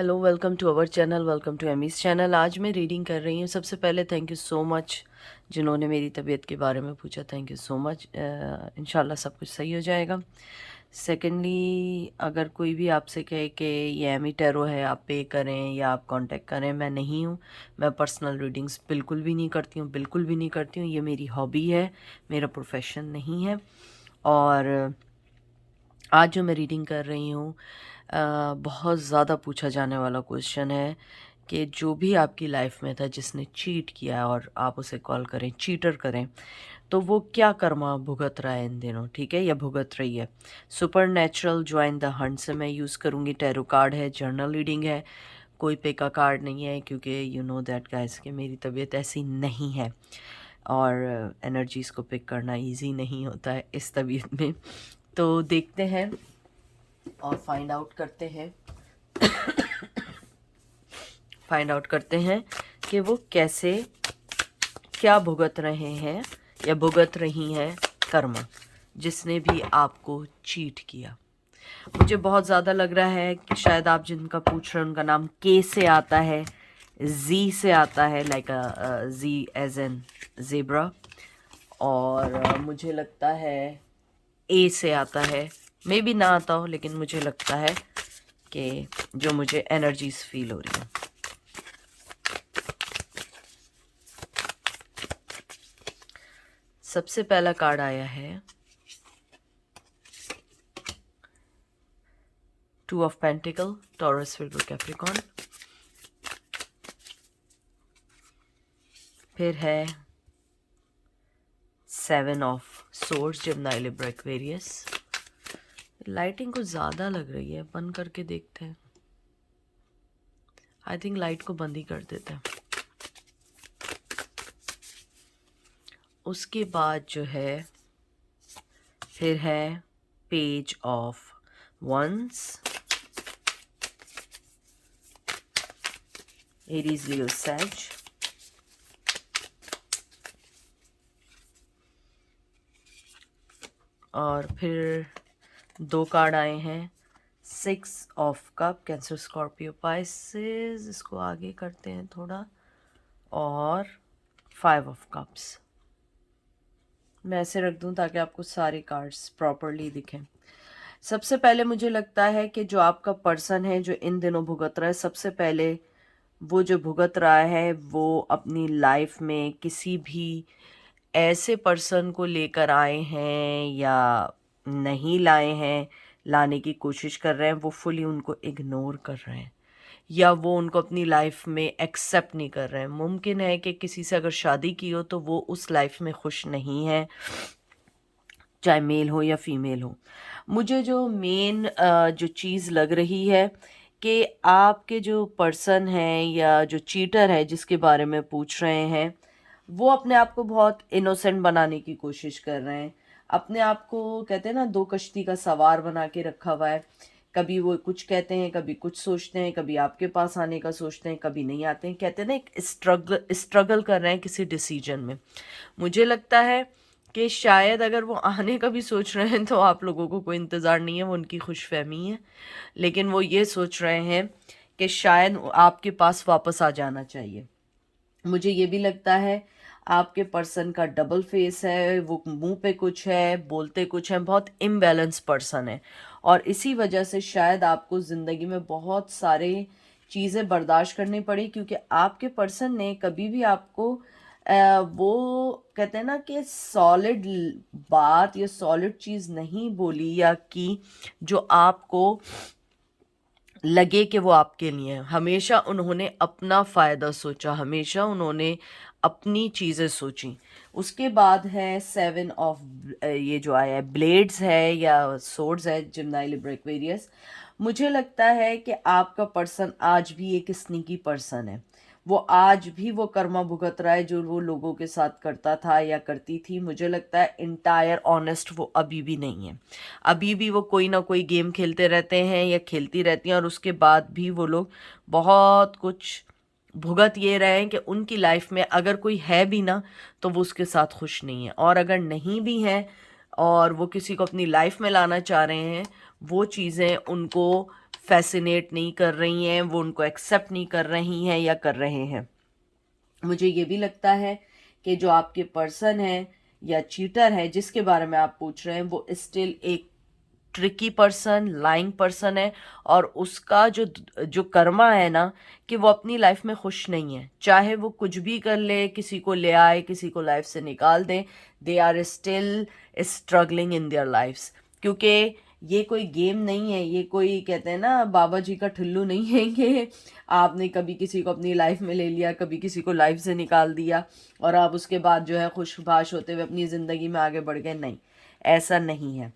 Hello, welcome to our channel, welcome to Amy's चैनल। आज मैं रीडिंग कर रही हूँ। सबसे पहले थैंक यू सो मच जिन्होंने मेरी तबीयत के बारे में पूछा। Thank you so much. इंशाल्लाह सब कुछ सही हो जाएगा। सेकेंडली, अगर कोई भी आपसे कहे कि ये एमी टैरो है, आप पे करें या आप कांटेक्ट करें, मैं नहीं हूँ। मैं पर्सनल रीडिंग्स बिल्कुल भी नहीं करती हूँ, बिल्कुल भी नहीं करती हूँ। ये मेरी हॉबी है, मेरा प्रोफेशन नहीं है। और आज जो मैं रीडिंग कर रही हूँ, बहुत ज़्यादा पूछा जाने वाला क्वेश्चन है कि जो भी आपकी लाइफ में था जिसने चीट किया है और आप उसे कॉल करें चीटर करें, तो वो क्या कर्मा भुगत रहा है इन दिनों, ठीक है, या भुगत रही है। Super natural join the Hunt से मैं यूज़ करूँगी। टैरो कार्ड है, जर्नल रीडिंग है, कोई पे का कार्ड नहीं है, क्योंकि यू नो दैट गाइस कि मेरी तबीयत ऐसी नहीं है और एनर्जीज़ को पिक करना इजी नहीं होता है इस तबीयत में। तो देखते हैं और फाइंड आउट करते हैं कि वो कैसे क्या भुगत रहे हैं या भुगत रही हैं कर्मा, जिसने भी आपको चीट किया। मुझे बहुत ज़्यादा लग रहा है कि शायद आप जिनका पूछ रहे हैं उनका नाम के से आता है, जी से आता है, like Z as an zebra, और मुझे लगता है ए से आता है। मे बी ना आता हो, लेकिन मुझे लगता है कि जो मुझे एनर्जीज फील हो रही है। सबसे पहला कार्ड आया है two of pentacle, Taurus, Virgo, Capricorn. फिर है seven of swords, Gemini, Libra, Aquarius. Lighting कुछ ज़्यादा लग रही है, बंद करके देखते हैं। आई थिंक लाइट को बंद ही कर देते हैं। उसके बाद जो है फिर है पेज ऑफ वंस, एरीज, लियो, सैज। और फिर दो कार्ड आए हैं, six of cup, Cancer, Scorpio, Pisces, इसको आगे करते हैं थोड़ा, और फाइव ऑफ कप्स। मैं ऐसे रख दूं ताकि आपको सारे कार्ड्स प्रॉपरली दिखें। सबसे पहले मुझे लगता है कि जो आपका पर्सन है जो इन दिनों भुगत रहा है, सबसे पहले वो जो भुगत रहा है वो अपनी लाइफ में किसी भी ऐसे पर्सन को लेकर आए हैं या नहीं लाए हैं, लाने की कोशिश कर रहे हैं, वो फुली उनको इग्नोर कर रहे हैं या वो उनको अपनी लाइफ में एक्सेप्ट नहीं कर रहे हैं। मुमकिन है कि किसी से अगर शादी की हो तो वो उस लाइफ में खुश नहीं है, चाहे मेल हो या फीमेल हो। मुझे जो मेन जो चीज़ लग रही है कि आपके जो पर्सन हैं या जो चीटर है जिसके बारे में पूछ रहे हैं, वो अपने आप को बहुत इनोसेंट बनाने की कोशिश कर रहे हैं। अपने आप को, कहते हैं ना, दो कश्ती का सवार बना के रखा हुआ है। कभी वो कुछ कहते हैं, कभी कुछ सोचते हैं, कभी आपके पास आने का सोचते हैं, कभी नहीं आते हैं। कहते हैं ना, एक स्ट्रगल कर रहे हैं किसी डिसीजन में। मुझे लगता है कि शायद अगर वो आने का भी सोच रहे हैं तो आप लोगों को कोई इंतज़ार नहीं है, वो उनकी खुशफहमी है। लेकिन वो ये सोच रहे हैं कि शायद आपके पास वापस आ जाना चाहिए। मुझे ये भी लगता है आपके पर्सन का डबल फेस है, वो मुंह पे कुछ है, बोलते कुछ है, बहुत इम्बैलेंस पर्सन है। और इसी वजह से शायद आपको ज़िंदगी में बहुत सारे चीज़ें बर्दाश्त करनी पड़ी, क्योंकि आपके पर्सन ने कभी भी आपको वो, कहते हैं ना, कि सॉलिड बात या सॉलिड चीज़ नहीं बोली या की जो आपको लगे कि वो आपके लिए है। हमेशा उन्होंने अपना फ़ायदा सोचा, हमेशा उन्होंने अपनी चीज़ें सोची। उसके बाद है सेवन ऑफ, ये जो आया है ब्लेड्स है या सोर्ड्स है, जेमिनी, लिब्रा, एक्वेरियस। मुझे लगता है कि आपका पर्सन आज भी एक स्नीकी पर्सन है। वो आज भी वो कर्मा भुगत रहा है जो वो लोगों के साथ करता था या करती थी। मुझे लगता है इंटायर ऑनेस्ट वो अभी भी नहीं है। अभी भी वो कोई ना कोई गेम खेलते रहते हैं या खेलती रहती हैं, और उसके बाद भी वो लोग बहुत कुछ भुगत ये रहे हैं कि उनकी लाइफ में अगर कोई है भी ना तो वो उसके साथ खुश नहीं है, और अगर नहीं भी है और वो किसी को अपनी लाइफ में लाना चाह रहे हैं, वो चीज़ें उनको फैसिनेट नहीं कर रही हैं, वो उनको एक्सेप्ट नहीं कर रही हैं या कर रहे हैं। मुझे ये भी लगता है कि जो आपके पर्सन है या चीटर है जिसके बारे में आप पूछ रहे हैं, वो स्टिल एक ट्रिकी पर्सन, लाइंग पर्सन है, और उसका जो जो कर्मा है ना, कि वो अपनी लाइफ में खुश नहीं है। चाहे वो कुछ भी कर ले, किसी को ले आए, किसी को लाइफ से निकाल दे, they are still struggling in their lifes. क्योंकि ये कोई गेम नहीं है, ये कोई कहते हैं ना बाबा जी का ठुल्लू नहीं है कि आपने कभी किसी को अपनी लाइफ में ले लिया, कभी किसी को लाइफ से निकाल दिया और आप उसके बाद जो है खुशबाश होते हुए अपनी ज़िंदगी में आगे बढ़ गए। नहीं, ऐसा नहीं है।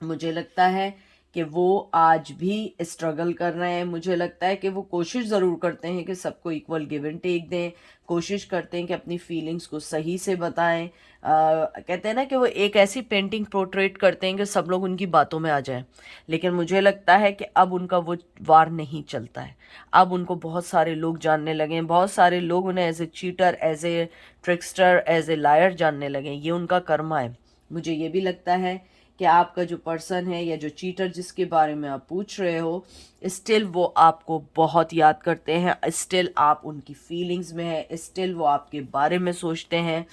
मुझे लगता है कि वो आज भी स्ट्रगल कर रहे हैं। मुझे लगता है कि वो कोशिश ज़रूर करते हैं कि सबको इक्वल गिव एंड टेक दें, कोशिश करते हैं कि अपनी फीलिंग्स को सही से बताएं। कहते हैं ना कि वो एक ऐसी पेंटिंग पोर्ट्रेट करते हैं कि सब लोग उनकी बातों में आ जाएं। लेकिन मुझे लगता है कि अब उनका वो वार नहीं चलता है। अब उनको बहुत सारे लोग जानने लगे हैं, बहुत सारे लोग उन्हें as a cheater, as a trickster, as a liar जानने लगे हैं। ये उनका कर्मा है। मुझे ये भी लगता है कि आपका जो पर्सन है या जो चीटर जिसके बारे में आप पूछ रहे हो, स्टिल वो आपको बहुत याद करते हैं, स्टिल आप उनकी फीलिंग्स में है, स्टिल वो आपके बारे में सोचते हैं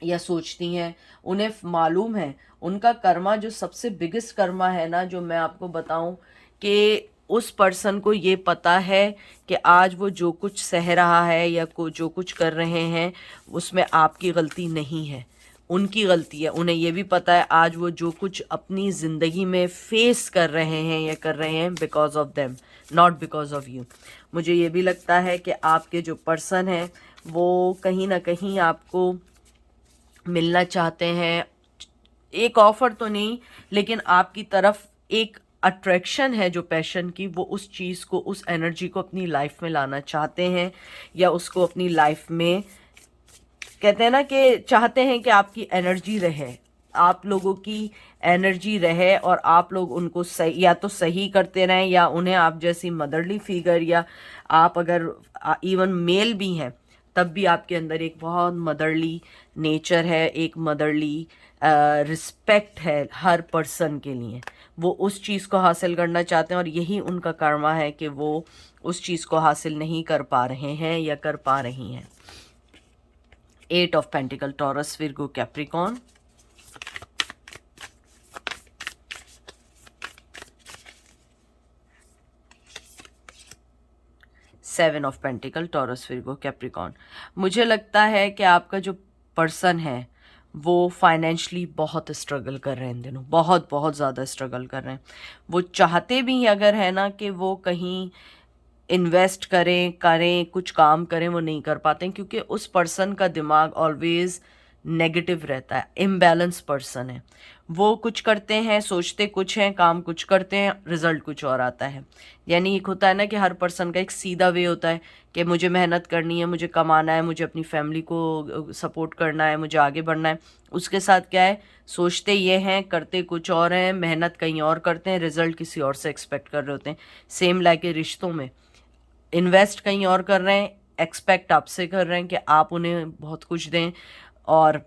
या सोचती हैं। उन्हें मालूम है उनका कर्मा, जो सबसे बिगेस्ट कर्मा है ना, जो मैं आपको बताऊं, कि उस पर्सन को ये पता है कि आज वो जो कुछ सह रहा है या जो कुछ कर रहे हैं उसमें आपकी गलती नहीं है, उनकी गलती है। उन्हें ये भी पता है आज वो जो कुछ अपनी ज़िंदगी में फेस कर रहे हैं या कर रहे हैं because of them, not because of you. मुझे ये भी लगता है कि आपके जो पर्सन है वो कहीं ना कहीं आपको मिलना चाहते हैं। एक ऑफर तो नहीं, लेकिन आपकी तरफ एक अट्रैक्शन है जो पैशन की, वो उस चीज़ को, उस एनर्जी को अपनी लाइफ में लाना चाहते हैं या उसको अपनी लाइफ में, कहते हैं ना कि चाहते हैं कि आपकी एनर्जी रहे, आप लोगों की एनर्जी रहे और आप लोग उनको सही या तो सही करते रहें या उन्हें आप जैसी मदरली फिगर, या आप अगर इवन मेल भी हैं तब भी आपके अंदर एक बहुत मदरली नेचर है, एक मदरली रिस्पेक्ट है हर पर्सन के लिए। वो उस चीज़ को हासिल करना चाहते हैं और यही उनका कर्मा है कि वो उस चीज़ को हासिल नहीं कर पा रहे हैं या कर पा रही हैं। 8 of Pentacle, Taurus, Virgo, Capricorn. Seven of pentacle, Taurus, Virgo, Capricorn. मुझे लगता है कि आपका जो पर्सन है वो फाइनेंशली बहुत स्ट्रगल कर रहे हैं इन दिनों, बहुत बहुत ज़्यादा स्ट्रगल कर रहे हैं। वो चाहते भी अगर है ना कि वो कहीं इन्वेस्ट करें कुछ काम करें, वो नहीं कर पाते हैं क्योंकि उस पर्सन का दिमाग ऑलवेज नेगेटिव रहता है, इम्बैलेंस पर्सन है। वो कुछ करते हैं, सोचते कुछ हैं, काम कुछ करते हैं, रिजल्ट कुछ और आता है। यानी एक होता है ना कि हर पर्सन का एक सीधा वे होता है कि मुझे मेहनत करनी है, मुझे कमाना है, मुझे अपनी फैमिली को सपोर्ट करना है, मुझे आगे बढ़ना है। उसके साथ क्या है, सोचते ये हैं, करते कुछ और हैं, मेहनत कहीं और करते हैं, रिजल्ट किसी और से एक्सपेक्ट कर रहे होते हैं। सेम लाइक रिश्तों में इन्वेस्ट कहीं और कर रहे हैं, एक्सपेक्ट आपसे कर रहे हैं कि आप उन्हें बहुत कुछ दें, और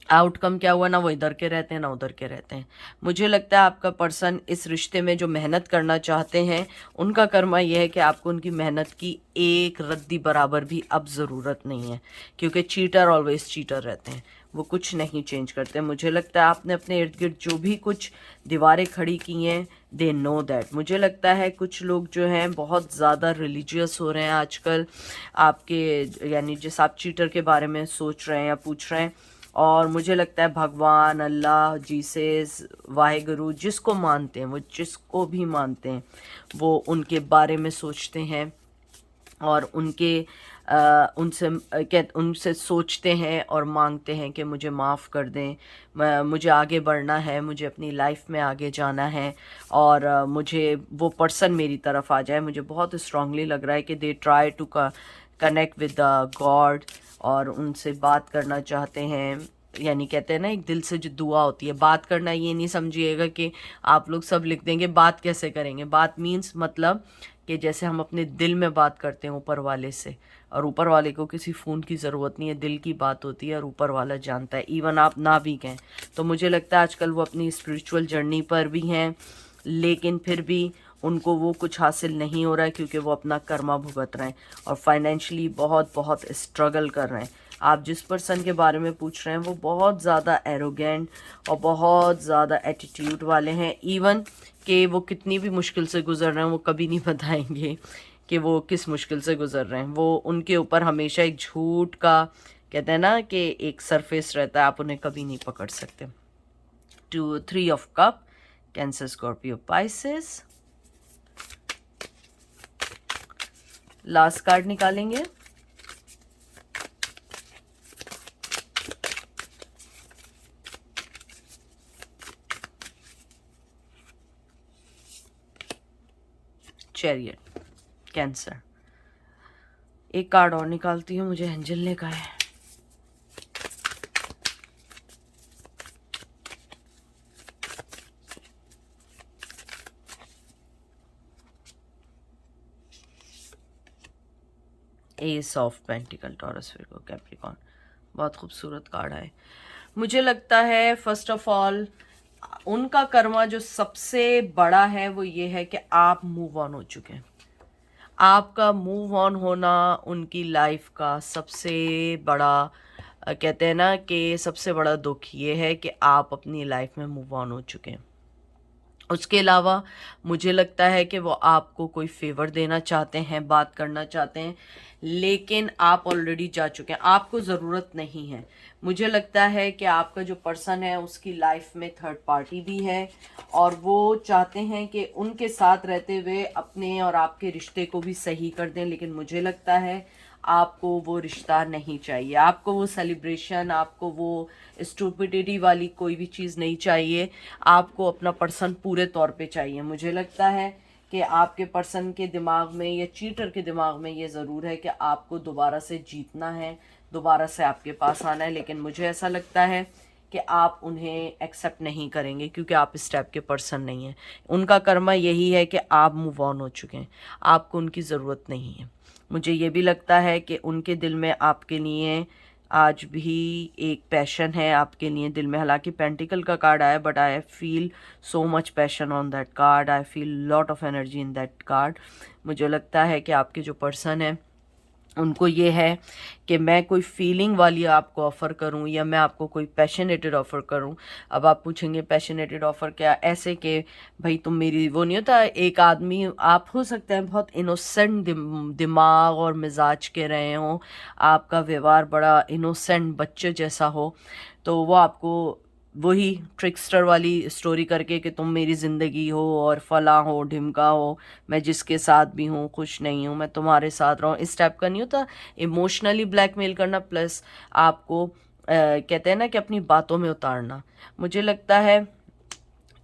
आउटकम क्या हुआ ना, वो इधर के रहते हैं ना उधर के रहते हैं। मुझे लगता है आपका पर्सन इस रिश्ते में जो मेहनत करना चाहते हैं, उनका कर्मा यह है कि आपको उनकी मेहनत की एक रद्दी बराबर भी अब ज़रूरत नहीं है, क्योंकि चीटर ऑलवेज चीटर रहते हैं, वो कुछ नहीं चेंज करते। मुझे लगता है आपने अपने इर्द गिर्द जो भी कुछ दीवारें खड़ी की हैं, दे नो दैट। मुझे लगता है कुछ लोग जो हैं बहुत ज़्यादा रिलीजियस हो रहे हैं आजकल आपके, यानी जिस आप चीटर के बारे में सोच रहे हैं या पूछ रहे हैं, और मुझे लगता है भगवान, अल्लाह, जीसस, वाहेगुरु, जिसको मानते हैं, वो जिसको भी मानते हैं, वो उनके बारे में सोचते हैं और उनसे सोचते हैं और मांगते हैं कि मुझे माफ़ कर दें, मुझे आगे बढ़ना है, मुझे अपनी लाइफ में आगे जाना है, और मुझे वो पर्सन मेरी तरफ आ जाए। मुझे बहुत स्ट्रांगली लग रहा है कि they try to connect with the god और उनसे बात करना चाहते हैं। यानी कहते हैं ना, एक दिल से जो दुआ होती है, बात करना ये नहीं समझिएगा कि आप लोग सब लिख देंगे बात कैसे करेंगे। बात मीन्स मतलब कि जैसे हम अपने दिल में बात करते हैं ऊपर वाले से, और ऊपर वाले को किसी फ़ोन की ज़रूरत नहीं है, दिल की बात होती है और ऊपर वाला जानता है, इवन आप ना भी कहें। तो मुझे लगता है आजकल वो अपनी स्पिरिचुअल जर्नी पर भी हैं, लेकिन फिर भी उनको वो कुछ हासिल नहीं हो रहा है क्योंकि वो अपना कर्मा भुगत रहे हैं और फाइनेंशियली बहुत बहुत स्ट्रगल कर रहे हैं। आप जिस पर्सन के बारे में पूछ रहे हैं वो बहुत ज़्यादा एरोगेंट और बहुत ज़्यादा एटीट्यूड वाले हैं। इवन कि वो कितनी भी मुश्किल से गुजर रहे हैं वो कभी नहीं बताएंगे कि वो किस मुश्किल से गुजर रहे हैं। वो उनके ऊपर हमेशा एक झूठ का कहते हैं ना कि एक सरफेस रहता है, आप उन्हें कभी नहीं पकड़ सकते। 3 of cup, Cancer, Scorpio, Pisces. Last card निकालेंगे। Chariot, Cancer. एक कार्ड और निकालती हूँ, मुझे एंजल ने कहा है। Ace of pentacle, Taurus, Virgo, Capricorn. बहुत खूबसूरत कार्ड है। मुझे लगता है फर्स्ट ऑफ ऑल उनका कर्मा जो सबसे बड़ा है वो ये है कि आप मूव ऑन हो चुके हैं। आपका मूव ऑन होना उनकी लाइफ का सबसे बड़ा कहते हैं ना कि सबसे बड़ा दुख ये है कि आप अपनी लाइफ में मूव ऑन हो चुके हैं। उसके अलावा मुझे लगता है कि वो आपको कोई फेवर देना चाहते हैं, बात करना चाहते हैं, लेकिन आप ऑलरेडी जा चुके हैं, आपको ज़रूरत नहीं है। मुझे लगता है कि आपका जो पर्सन है उसकी लाइफ में थर्ड पार्टी भी है और वो चाहते हैं कि उनके साथ रहते हुए अपने और आपके रिश्ते को भी सही कर दें, लेकिन मुझे लगता है आपको वो रिश्ता नहीं चाहिए, आपको वो सेलिब्रेशन, आपको वो स्टूपिडिटी वाली कोई भी चीज़ नहीं चाहिए। आपको अपना पर्सन पूरे तौर पे चाहिए। मुझे लगता है कि आपके पर्सन के दिमाग में या चीटर के दिमाग में ये ज़रूर है कि आपको दोबारा से जीतना है, दोबारा से आपके पास आना है, लेकिन मुझे ऐसा लगता है कि आप उन्हें एक्सेप्ट नहीं करेंगे क्योंकि आप इस टाइप के पर्सन नहीं हैं। उनका कर्मा यही है कि आप मूव ऑन हो चुके हैं, आपको उनकी ज़रूरत नहीं है। मुझे ये भी लगता है कि उनके दिल में आपके लिए आज भी एक पैशन है आपके लिए दिल में। हालांकि पेंटिकल का कार्ड आया but I feel so much passion on that card, I feel lot of energy in that card. मुझे लगता है कि आपके जो पर्सन है उनको ये है कि मैं कोई फीलिंग वाली आपको ऑफ़र करूं या मैं आपको कोई पैशनेटेड ऑफ़र करूं। अब आप पूछेंगे पैशनेटेड ऑफ़र क्या? ऐसे कि भाई तुम मेरी वो नहीं होता, एक आदमी आप हो सकते हैं बहुत इनोसेंट दिमाग और मिजाज के रहे हों, आपका व्यवहार बड़ा इनोसेंट बच्चे जैसा हो, तो वो आपको वही ट्रिकस्टर वाली स्टोरी करके कि तुम मेरी ज़िंदगी हो और फला हो ढिमका हो, मैं जिसके साथ भी हूँ खुश नहीं हूँ, मैं तुम्हारे साथ रहूँ, इस टाइप का नहीं होता। इमोशनली ब्लैकमेल करना प्लस आपको कहते हैं ना कि अपनी बातों में उतारना। मुझे लगता है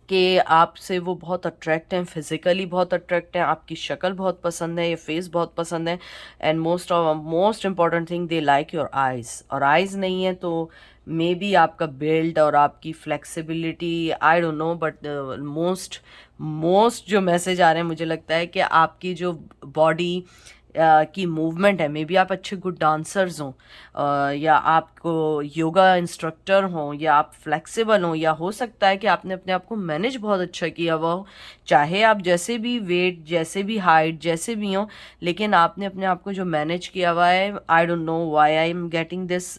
कि आपसे वो बहुत अट्रैक्ट हैं, फिज़िकली बहुत अट्रैक्ट हैं, आपकी शक्ल बहुत पसंद है, ये फेस बहुत पसंद है, and most important thing they like your eyes. और आइज़ नहीं है तो मे बी आपका बिल्ड और आपकी flexibility, I don't know, but most most जो मैसेज आ रहे हैं मुझे लगता है कि आपकी जो बॉडी की मूवमेंट है, मे बी आप अच्छे गुड डांसर्स हों, या आपको योगा इंस्ट्रक्टर हों, या आप फ्लेक्सिबल हों, या हो सकता है कि आपने अपने आप को मैनेज बहुत अच्छा किया हुआ हो, चाहे आप जैसे भी वेट, जैसे भी हाइट, जैसे भी हों, लेकिन आपने अपने आप को जो मैनेज किया हुआ है, I don't know why I am getting this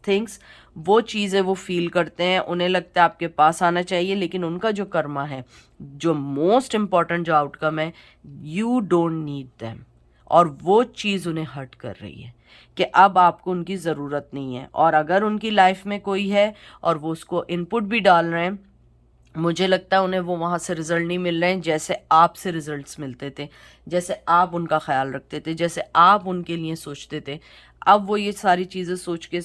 things, वो चीज़ें वो फील करते हैं, उन्हें लगता है आपके पास आना चाहिए, लेकिन उनका जो कर्मा है, जो मोस्ट इम्पॉर्टेंट जो आउटकम है, यू डोंट नीड देम, और वो चीज़ उन्हें हर्ट कर रही है कि अब आपको उनकी ज़रूरत नहीं है। और अगर उनकी लाइफ में कोई है और वो उसको इनपुट भी डाल रहे हैं, मुझे लगता है उन्हें वो वहाँ से रिज़ल्ट नहीं मिल रहे हैं जैसे आपसे रिज़ल्ट्स मिलते थे, जैसे आप उनका ख्याल रखते थे, जैसे आप उनके लिए सोचते थे। अब वो ये सारी चीज़ें सोच के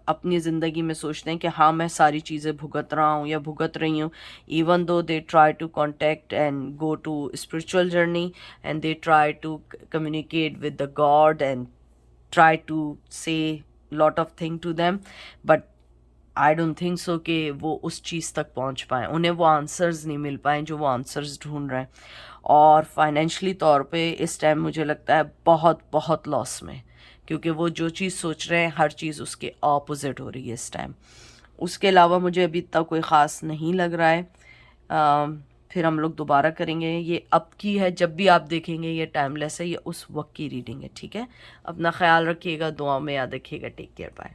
अपनी ज़िंदगी में सोचते हैं कि हाँ मैं सारी चीज़ें भुगत रहा हूँ या भुगत रही हूँ, even though they try to contact and go to spiritual journey and they try to communicate with the god and try to say lot of thing to them, but I don't think so कि वो उस चीज़ तक पहुंच पाए, उन्हें वो answers नहीं मिल पाए जो वो आंसर्स ढूंढ रहे हैं। और फाइनेंशली तौर पे इस टाइम मुझे लगता है बहुत बहुत लॉस में, क्योंकि वो जो चीज़ सोच रहे हैं हर चीज़ उसके ऑपोजिट हो रही है इस टाइम। उसके अलावा मुझे अभी तक कोई ख़ास नहीं लग रहा है। फिर हम लोग दोबारा करेंगे। ये अब की है, जब भी आप देखेंगे ये टाइमलेस है, ये उस वक्त की रीडिंग है, ठीक है। अपना ख्याल रखिएगा, दुआ में याद रखिएगा। Take care, bye.